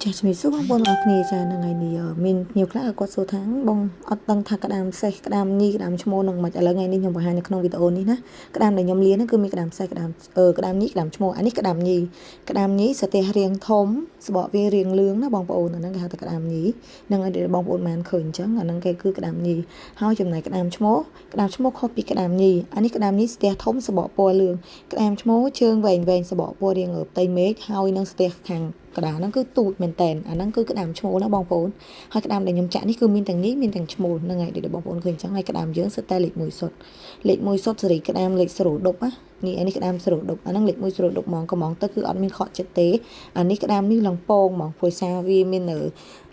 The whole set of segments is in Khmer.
ចាជំរាបសួរបងប្អូនអរគ្នាចាថ្ងៃនេះមានnhiềuខ្លះគាត់សួរថាបងអត់ដឹងថាក្តាមសេះក្តាមញីក្តាមឈ្មោះនឹងមិនឥឡូវថ្ងៃនេះខ្ញុំបង្ហាញនៅក្នុងវីដេអូនេះណាក្តាមដែលខ្ញុំលានគឺមានក្តាមសេះក្តាមក្តាមញីក្តាមឈ្មោះអានេះក្តាមញីស្ទះរាងធំស្បកវារាងលឿងណាបងប្អូនអាហ្នឹងគេហៅថាក្តាមញីនឹងឲ្យបងប្អូនបានឃើញអញ្ចឹងអាហ្នឹងគេគឺក្តាមញីហើយចំណែកក្តាមឈ្មោះខុសពីក្តាមញីអានេះក្តាមញីស្ទះធំស្បកពណ៌លឿងក្តាមឈ្មោះជើងវែងស្បកពណ៌រាងផ្ទៃមេឃហើយនឹងស្ទះខាងក្តារហ្នឹងគឺទូចមែនតែនអាហ្នឹងគឺក្តាមឈ្មោះណាបងប្អូនហើយក្តាមដែលខ្ញុំចាក់នេះគឺមានទាំងញីមានទាំងឈ្មោះហ្នឹងហើយដែលបងប្អូនឃើញអញ្ចឹងហើយក្តាមយើងសិតតែលេខ1សុទ្ធសេរីក្តាមលេខស្រោដប់ណានេះក្តាមស្រោដប់អាហ្នឹងលេខ1ស្រោដប់ហ្មងកំងទៅគឺអត់មានខកចិត្តទេអានេះក្តាមនេះឡើងពងហ្មងព្រោះសារវាមាននៅ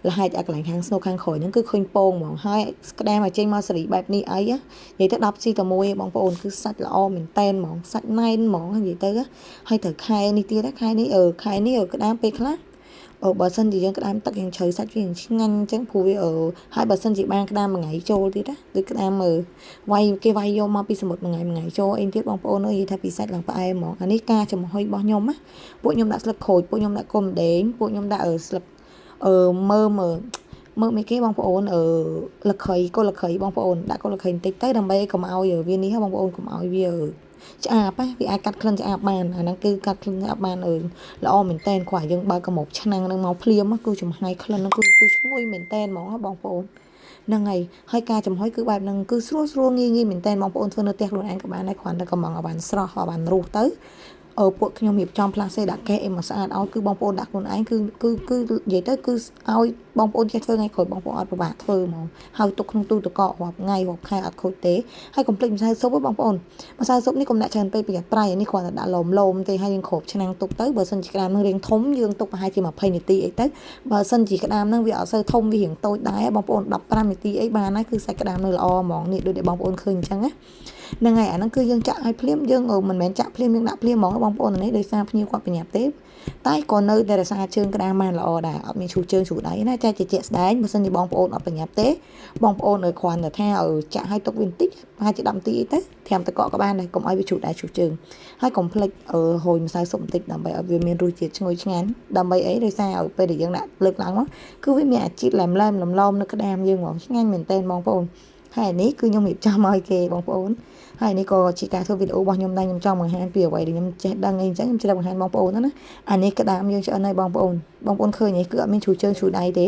លហែកអាកន្លែងខាងស្នូខាងក្រោយហ្នឹងគឺឃើញពងហ្មងហើយក្តាមឲ្យចេញមកសេរីបែបនេះអីនិយាយទៅ10ស៊ីតែមួយបងប្អូនគឺសាច់ល្អមែនតែនហ្មងសាច់ណែនហ្មងនិយាយទៅហើយត្រូវខែនេះទៀតខែនេះក្តាមពេលខ្លះបើសិនជាយើងក្តាមទឹកយើងជ្រៅសាច់វាឆ្ងាញ់អញ្ចឹងព្រោះវាហើយបើសិនជាបានក្តាមមួយថ្ងៃចូលទៀតណាដូចក្តាមគេវាយយកមកពីសមុទ្រមួយថ្ងៃចូលអីទៀតបងប្អូនអើយនិយាយថាពីសាច់ឡើងផ្អែមហ្មងអានេះការចំហុយរបស់ខ្ញុំណាពួកខ្ញុំដាក់ស្លឹកក្រូចពួកខ្ញុំដាក់គុំដេងពួកខ្ញុំដាក់ស្លឹកមើលmấy cái បងប្អូនលក្ខីកុលលក្ខីបងប្អូនដាក់កុលលក្ខីបន្តិចទៅដើម្បីកុំឲ្យវានេះបងប្អូនកុំឲ្យវាឆ្អាបវាអាចកាត់ក្លិនឆ្អាបបានអាហ្នឹងគឺកាត់ក្លិនឆ្អាបបានល្អមែនតែនគ្រាន់យើងបើកកមុកឆ្នាំងនឹងមកភ្លាមគឺចំហាយក្លិនហ្នឹងគឺឈ្ងុយមែនតែនហ្មងបងប្អូនហ្នឹងហើយការចំហុយគឺបែបហ្នឹងគឺស្រួលងាយមែនតែនបងប្អូនធ្វើនៅផ្ទះខ្លួនឯងក៏បានដែរគ្រាន់តែកំងឲ្យបានស្រស់ឲ្យបានរស់ទៅពួកខ្ញុំរៀបចំផ្លាស្ទិកដាក់កែអីមកស្អាតឲ្យគឺបងប្អូនដាក់ខ្លួនឯងគឺនិយាយទៅគឺឲ្យបងប្អូនចេះធ្វើថ្ងៃក្រោយបងប្អូនអត់ពិបាកធ្វើហ្មងហើយទុកក្នុងទូទឹកកករាប់ថ្ងៃរាប់ខែអត់ខូចទេហើយកុំភ្លេចម្សៅស៊ុបបងប្អូនម្សៅស៊ុបនេះកុំដាក់ច្រើនពេកប្រយ័ត្នប្រៃនេះគ្រាន់តែដាក់ឡមទេហើយយើងគ្របឆ្នាំងទុកទៅបើសិនជាក្តាមនឹងរាងធំយើងទុកប្រហែលជា20នាទីអីទៅបើសិនជាក្តាមនឹងវាអត់សូវធំវារាងតូចដែរបងប្អូន15នាទីអីបានហើយគឺសាច់ក្តាមនៅល្អហ្មងនេះដូចដែលបងប្អូនឃើញអញ្ចឹងណាហ្នឹងហើយអាហ្នឹងគឺយើងចាក់ឲ្យភ្លាមយើងមិនមែនចាក់ភ្លាមយើងដាក់ភ្លាមហ្មងបងប្អូននេះដោយសារភ្ញៀវគាត់បញ្ញាប់ទេតែក៏នៅតែរក្សាជើងក្តាមបានល្អដែរអត់មានឈូសជើងឈូសដៃណាចាជាក់ស្ដែងបើសិនជាបងប្អូនអត់បញ្ញាប់ទេបងប្អូនគ្រាន់តែថាចាក់ឲ្យទុកវាបន្តិចប្រហែលជា10នាទីអីទៅត្រាំទឹកកកក៏បានដែរកុំឲ្យវាឈូសដៃឈូសជើងហើយកុំភ្លេចហូរម្សៅស៊ុបបន្តិចដើម្បីឲ្យវាមានរសជាតិឈ្ងុយឆ្ងាញ់ដើម្បីអីដោយសារឲ្យពេលដែលយើងដាក់លើកឡើងមកគឺវាមានអាជាតិឡែមនៅក្តាមយើងហ្មងឆ្ងាញ់មែនទែនបងប្អូនហើយនេះគឺខ្ញុំរៀបចំឲ្យគេបងប្អូនហើយនេះក៏ជាការធ្វើវីដេអូរបស់ខ្ញុំដែរខ្ញុំចង់បង្ហាញពីអ្វីដែលខ្ញុំចេះដឹងអីអញ្ចឹងខ្ញុំជិះបង្ហាញបងប្អូនណាអានេះក្តាមយើងឆ្អិនហើយបងប្អូនឃើញនេះគឺអត់មានឈូសជើងឈូសដៃទេ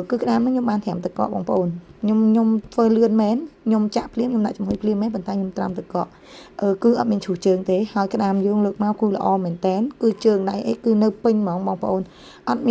គឺក្តាមហ្នឹងខ្ញុំបានត្រាំទឹកកកបងប្អូនខ្ញុំធ្វើលឿនមែនខ្ញុំចាក់ភ្លាមខ្ញុំដាក់ចំហុយភ្លាមមែនប៉ុន្តែខ្ញុំត្រាំទឹកកកគឺអត់មានឈូសជើងទេហើយក្តាមយើងលើកមកគឺល្អមែនតែនគឺជើងដៃអីគឺនៅពេញហ្មងបងប្អូនអត់មាន